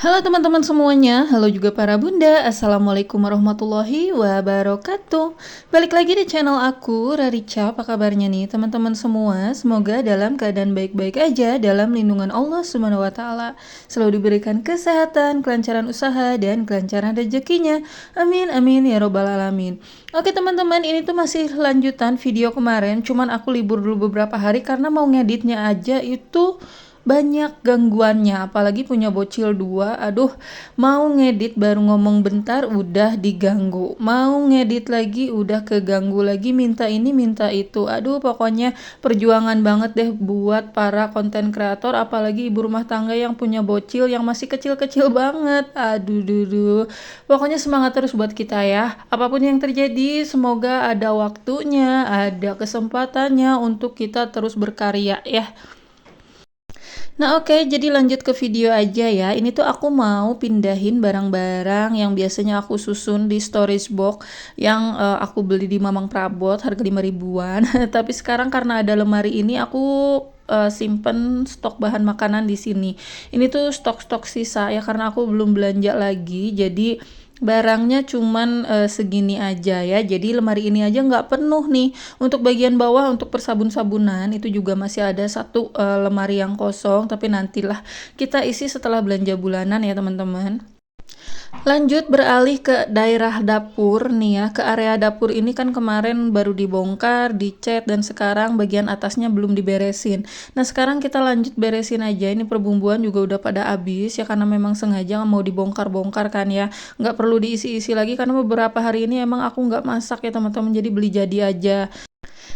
Halo teman-teman semuanya, halo juga para bunda, assalamualaikum warahmatullahi wabarakatuh. Balik lagi di channel aku, Rarica. Apa kabarnya nih teman-teman semua? Semoga dalam keadaan baik-baik aja, dalam lindungan Allah Subhanahu wa Ta'ala, selalu diberikan kesehatan, kelancaran usaha, dan kelancaran rezekinya. Amin amin ya robbal alamin. Oke teman-teman, ini tuh masih lanjutan video kemarin, cuman aku libur dulu beberapa hari karena mau ngeditnya aja itu banyak gangguannya, apalagi punya bocil dua. Aduh, mau ngedit baru ngomong bentar udah diganggu, mau ngedit lagi udah keganggu lagi, minta ini minta itu. Aduh, pokoknya perjuangan banget deh buat para konten kreator, apalagi ibu rumah tangga yang punya bocil yang masih kecil-kecil banget. Aduh duh, pokoknya semangat terus buat kita ya, apapun yang terjadi semoga ada waktunya, ada kesempatannya untuk kita terus berkarya ya. Nah oke, jadi lanjut ke video aja ya. Ini tuh aku mau pindahin barang-barang yang biasanya aku susun di storage box yang aku beli di Mamang Prabot harga 5 ribuan. Tapi sekarang karena ada lemari ini aku simpen stok bahan makanan di sini. Ini tuh stok-stok sisa ya karena aku belum belanja lagi. Jadi barangnya cuman segini aja ya, jadi lemari ini aja nggak penuh nih. Untuk bagian bawah untuk persabun-sabunan itu juga masih ada satu lemari yang kosong, tapi nantilah kita isi setelah belanja bulanan ya teman-teman. Lanjut beralih ke daerah dapur nih ya, ke area dapur ini kan kemarin baru dibongkar, dicat, dan sekarang bagian atasnya belum diberesin. Nah sekarang kita lanjut beresin aja, ini perbumbuan juga udah pada habis ya karena memang sengaja mau dibongkar-bongkar kan ya, nggak perlu diisi-isi lagi karena beberapa hari ini emang aku nggak masak ya teman-teman, jadi beli jadi aja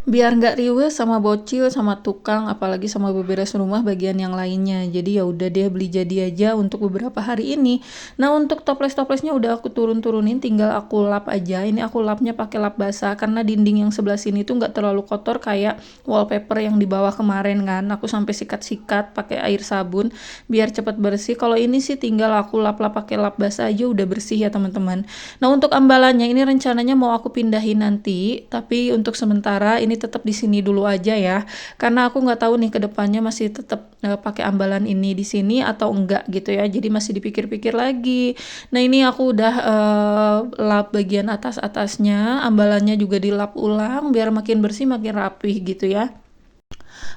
biar nggak riweh sama bocil sama tukang, apalagi sama beberes rumah bagian yang lainnya. Jadi ya udah deh beli jadi aja untuk beberapa hari ini. Nah untuk toples-toplesnya udah aku turun-turunin, tinggal aku lap aja. Ini aku lapnya pakai lap basah karena dinding yang sebelah sini tuh nggak terlalu kotor kayak wallpaper yang di bawah kemarin kan. Aku sampai sikat-sikat pakai air sabun biar cepet bersih. Kalau ini sih tinggal aku lap-lap pakai lap basah aja udah bersih ya teman-teman. Nah untuk ambalannya ini rencananya mau aku pindahin nanti, tapi untuk sementara ini tetap di sini dulu aja ya, karena aku nggak tahu nih kedepannya masih tetap pakai ambalan ini di sini atau enggak gitu ya, jadi masih dipikir-pikir lagi. Nah ini aku udah lap bagian atas-atasnya, ambalannya juga dilap ulang biar makin bersih makin rapih gitu ya.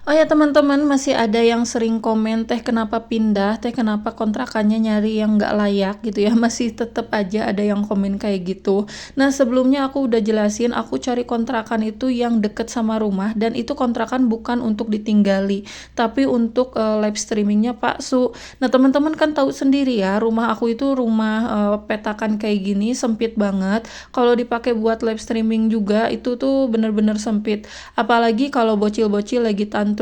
Oh ya teman-teman, masih ada yang sering komen teh kenapa pindah, teh kenapa kontrakannya nyari yang nggak layak gitu ya, masih tetap aja ada yang komen kayak gitu. Nah sebelumnya aku udah jelasin, aku cari kontrakan itu yang deket sama rumah, dan itu kontrakan bukan untuk ditinggali, tapi untuk live streamingnya Pak Su. Nah teman-teman kan tahu sendiri ya, rumah aku itu rumah petakan kayak gini, sempit banget. Kalau dipakai buat live streaming juga itu tuh bener-bener sempit, apalagi kalau bocil-bocil lagi tantrum.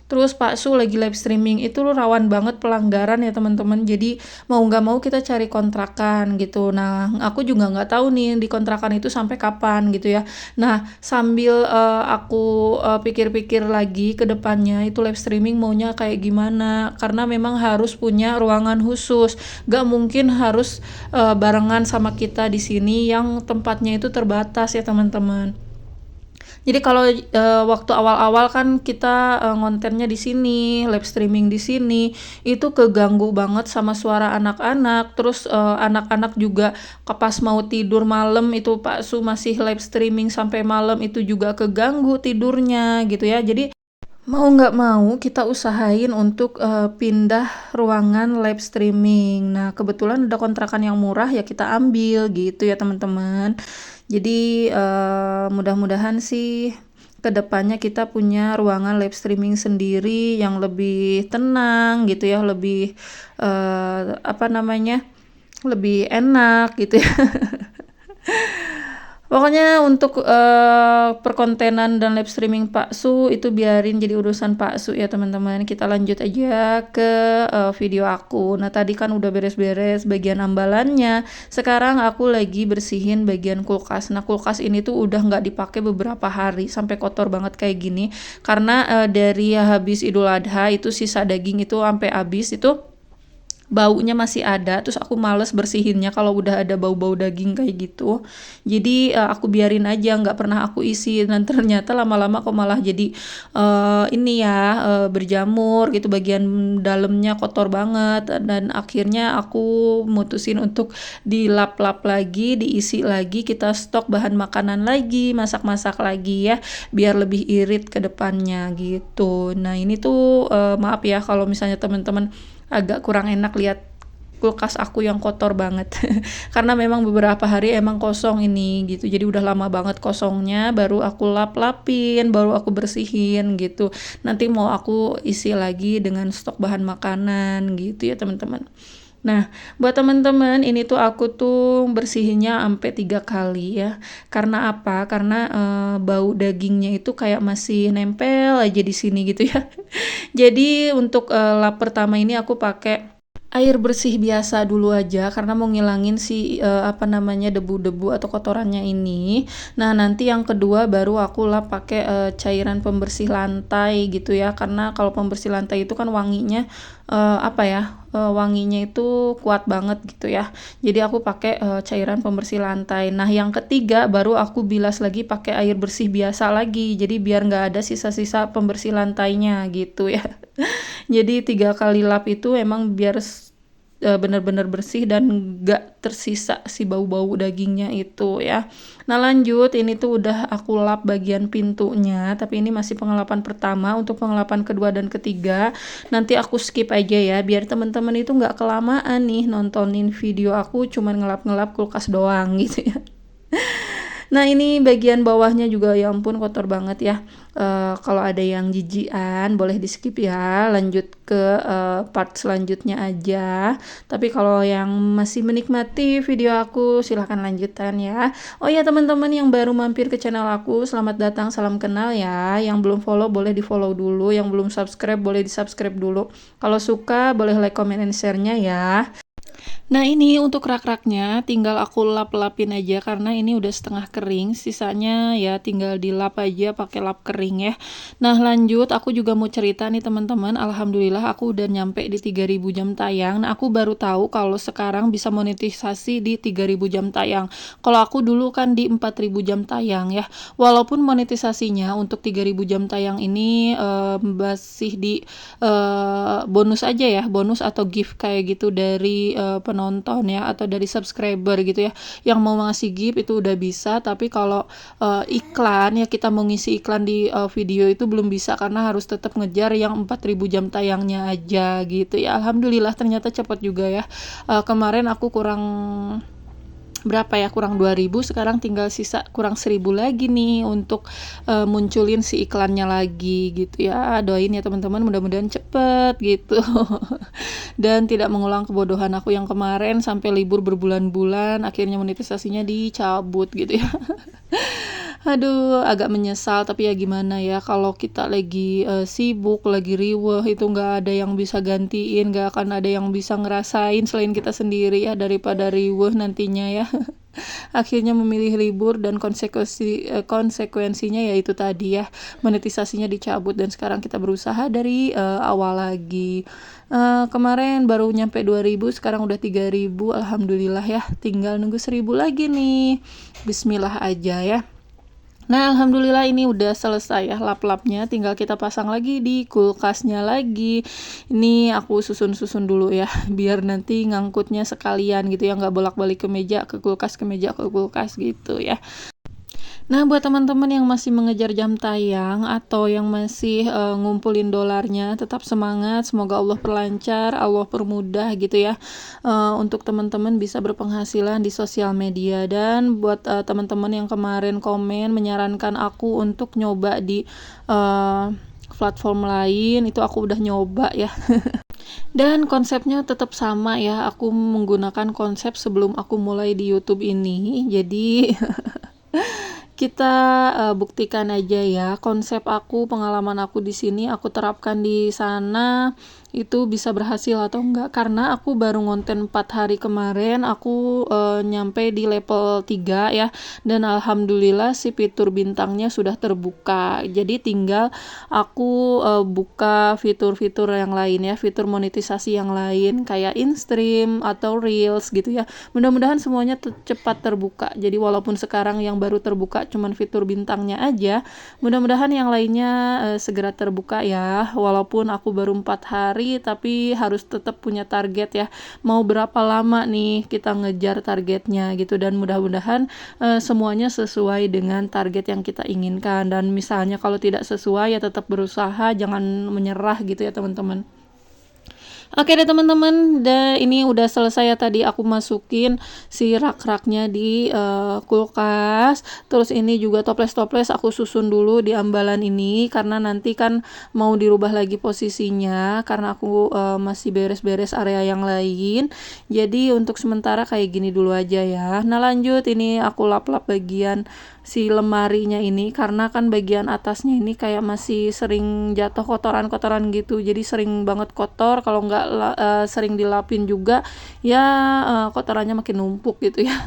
Terus Pak Su lagi live streaming itu rawan banget pelanggaran ya teman-teman. Jadi mau nggak mau kita cari kontrakan gitu. Nah aku juga nggak tahu nih di kontrakan itu sampai kapan gitu ya. Nah sambil aku pikir-pikir lagi ke depannya itu live streaming maunya kayak gimana. Karena memang harus punya ruangan khusus. Nggak mungkin harus barengan sama kita di sini yang tempatnya itu terbatas ya teman-teman. Jadi kalau waktu awal-awal kan kita ngontennya di sini, live streaming di sini, itu keganggu banget sama suara anak-anak. Terus anak-anak juga pas mau tidur malam itu Pak Su masih live streaming sampai malam, itu juga keganggu tidurnya gitu ya. Jadi mau nggak mau kita usahain untuk pindah ruangan live streaming. Nah kebetulan ada kontrakan yang murah ya kita ambil gitu ya teman-teman. Jadi mudah-mudahan sih kedepannya kita punya ruangan live streaming sendiri yang lebih tenang gitu ya, lebih apa namanya, lebih enak gitu ya. Pokoknya untuk perkontenan dan live streaming Pak Su itu biarin jadi urusan Pak Su ya teman-teman. Kita lanjut aja ke video aku. Nah tadi kan udah beres-beres bagian ambalannya. Sekarang aku lagi bersihin bagian kulkas. Nah kulkas ini tuh udah nggak dipakai beberapa hari sampai kotor banget kayak gini. Karena dari habis Idul Adha itu sisa daging itu sampai habis itu baunya masih ada, terus aku males bersihinnya kalau udah ada bau-bau daging kayak gitu. Jadi aku biarin aja, nggak pernah aku isi, dan ternyata lama-lama kok malah jadi ini ya, berjamur gitu, bagian dalamnya kotor banget, dan akhirnya aku mutusin untuk dilap-lap lagi, diisi lagi, kita stok bahan makanan lagi, masak-masak lagi ya, biar lebih irit ke depannya gitu. Nah ini tuh maaf ya kalau misalnya teman-teman agak kurang enak lihat kulkas aku yang kotor banget karena memang beberapa hari emang kosong ini gitu, jadi udah lama banget kosongnya, baru aku lap-lapin, baru aku bersihin gitu, nanti mau aku isi lagi dengan stok bahan makanan gitu ya teman-teman. Nah, buat teman-teman, ini tuh aku tuh bersihinnya sampai 3 kali ya. Karena apa? Karena bau dagingnya itu kayak masih nempel aja di sini gitu ya. Jadi untuk lap pertama ini aku pakai air bersih biasa dulu aja karena mau ngilangin si apa namanya, debu-debu atau kotorannya ini. Nah, nanti yang kedua baru aku lap pakai cairan pembersih lantai gitu ya. Karena kalau pembersih lantai itu kan wanginya apa ya? Wanginya itu kuat banget gitu ya. Jadi aku pakai cairan pembersih lantai. Nah, yang ketiga baru aku bilas lagi pakai air bersih biasa lagi. Jadi biar nggak ada sisa-sisa pembersih lantainya gitu ya. Jadi 3 kali lap itu emang biar benar-benar bersih dan gak tersisa si bau-bau dagingnya itu ya. Nah lanjut, ini tuh udah aku lap bagian pintunya, tapi ini masih pengelapan pertama. Untuk pengelapan kedua dan ketiga nanti aku skip aja ya, biar teman-teman itu gak kelamaan nih nontonin video aku cuman ngelap-ngelap kulkas doang gitu ya. Nah ini bagian bawahnya juga ya ampun kotor banget ya. Kalau ada yang jijian boleh di skip ya, lanjut ke part selanjutnya aja. Tapi kalau yang masih menikmati video aku silahkan lanjutan ya. Oh ya teman-teman yang baru mampir ke channel aku, selamat datang, salam kenal ya. Yang belum follow boleh di follow dulu, yang belum subscribe boleh di subscribe dulu. Kalau suka boleh like, comment, and share-nya ya. Nah ini untuk rak-raknya tinggal aku lap-lapin aja karena ini udah setengah kering, sisanya ya tinggal dilap aja pakai lap kering ya. Nah lanjut, aku juga mau cerita nih teman-teman, alhamdulillah aku udah nyampe di 3000 jam tayang. Nah aku baru tahu kalau sekarang bisa monetisasi di 3000 jam tayang. Kalau aku dulu kan di 4000 jam tayang ya. Walaupun monetisasinya untuk 3000 jam tayang ini masih di bonus aja ya, bonus atau gift kayak gitu dari penonton ya, atau dari subscriber gitu ya, yang mau ngasih gift itu udah bisa. Tapi kalau iklan ya, kita mau ngisi iklan di video itu belum bisa karena harus tetap ngejar yang 4000 jam tayangnya aja gitu ya. Alhamdulillah ternyata cepat juga ya. Kemarin aku kurang berapa ya, kurang 2000, sekarang tinggal sisa kurang 1000 lagi nih untuk munculin si iklannya lagi gitu ya. Doain ya teman-teman, mudah-mudahan cepet gitu. Dan tidak mengulang kebodohan aku yang kemarin sampai libur berbulan-bulan akhirnya monetisasinya dicabut gitu ya. Aduh, agak menyesal, tapi ya gimana ya, kalau kita lagi sibuk, lagi riweuh, itu nggak ada yang bisa gantiin, nggak akan ada yang bisa ngerasain selain kita sendiri ya, daripada riweuh nantinya ya. Akhirnya memilih libur dan konsekuensinya ya itu tadi ya, monetisasinya dicabut dan sekarang kita berusaha dari awal lagi. Kemarin baru nyampe 2000, sekarang udah 3000, alhamdulillah ya, tinggal nunggu 1000 lagi nih. Bismillah aja ya. Nah alhamdulillah ini udah selesai ya lap-lapnya, tinggal kita pasang lagi di kulkasnya lagi. Ini aku susun-susun dulu ya, biar nanti ngangkutnya sekalian gitu ya, nggak bolak-balik ke meja ke kulkas, ke meja ke kulkas gitu ya. Nah, buat teman-teman yang masih mengejar jam tayang atau yang masih ngumpulin dolarnya, tetap semangat. Semoga Allah perlancar, Allah permudah gitu ya. Untuk teman-teman bisa berpenghasilan di sosial media. Dan buat teman-teman yang kemarin komen menyarankan aku untuk nyoba di platform lain, itu aku udah nyoba ya. Dan konsepnya tetap sama ya. Aku menggunakan konsep sebelum aku mulai di YouTube ini. Jadi kita buktikan aja ya, konsep aku, pengalaman aku di sini aku terapkan di sana. itu bisa berhasil atau enggak, karena aku baru ngonten 4 hari kemarin, aku nyampe di level 3 ya, dan alhamdulillah si fitur bintangnya sudah terbuka. Jadi tinggal aku buka fitur-fitur yang lain ya, fitur monetisasi yang lain kayak in-stream atau reels gitu ya. Mudah-mudahan semuanya cepat terbuka. Jadi walaupun sekarang yang baru terbuka cuman fitur bintangnya aja, mudah-mudahan yang lainnya segera terbuka ya. Walaupun aku baru 4 hari tapi harus tetap punya target ya, mau berapa lama nih kita ngejar targetnya gitu, dan mudah-mudahan semuanya sesuai dengan target yang kita inginkan. Dan misalnya kalau tidak sesuai ya tetap berusaha, jangan menyerah gitu ya teman-teman. Oke deh teman-teman, ini udah selesai ya, tadi aku masukin si rak-raknya di kulkas. Terus ini juga toples-toples aku susun dulu di ambalan ini, karena nanti kan mau dirubah lagi posisinya, karena aku masih beres-beres area yang lain. Jadi untuk sementara kayak gini dulu aja ya. Nah lanjut, ini aku lap-lap bagian si lemarinya ini, karena kan bagian atasnya ini kayak masih sering jatuh kotoran-kotoran gitu, jadi sering banget kotor. Kalau nggak sering dilapin juga ya kotorannya makin numpuk gitu ya.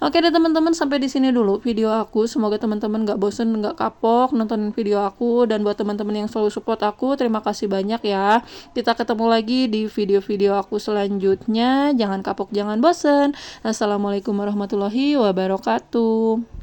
Oke deh teman-teman, sampai di sini dulu video aku. Semoga teman-teman nggak bosen, nggak kapok nonton video aku. Dan buat teman-teman yang selalu support aku, terima kasih banyak ya. Kita ketemu lagi di video-video aku selanjutnya. Jangan kapok, jangan bosen. Assalamualaikum warahmatullahi wabarakatuh.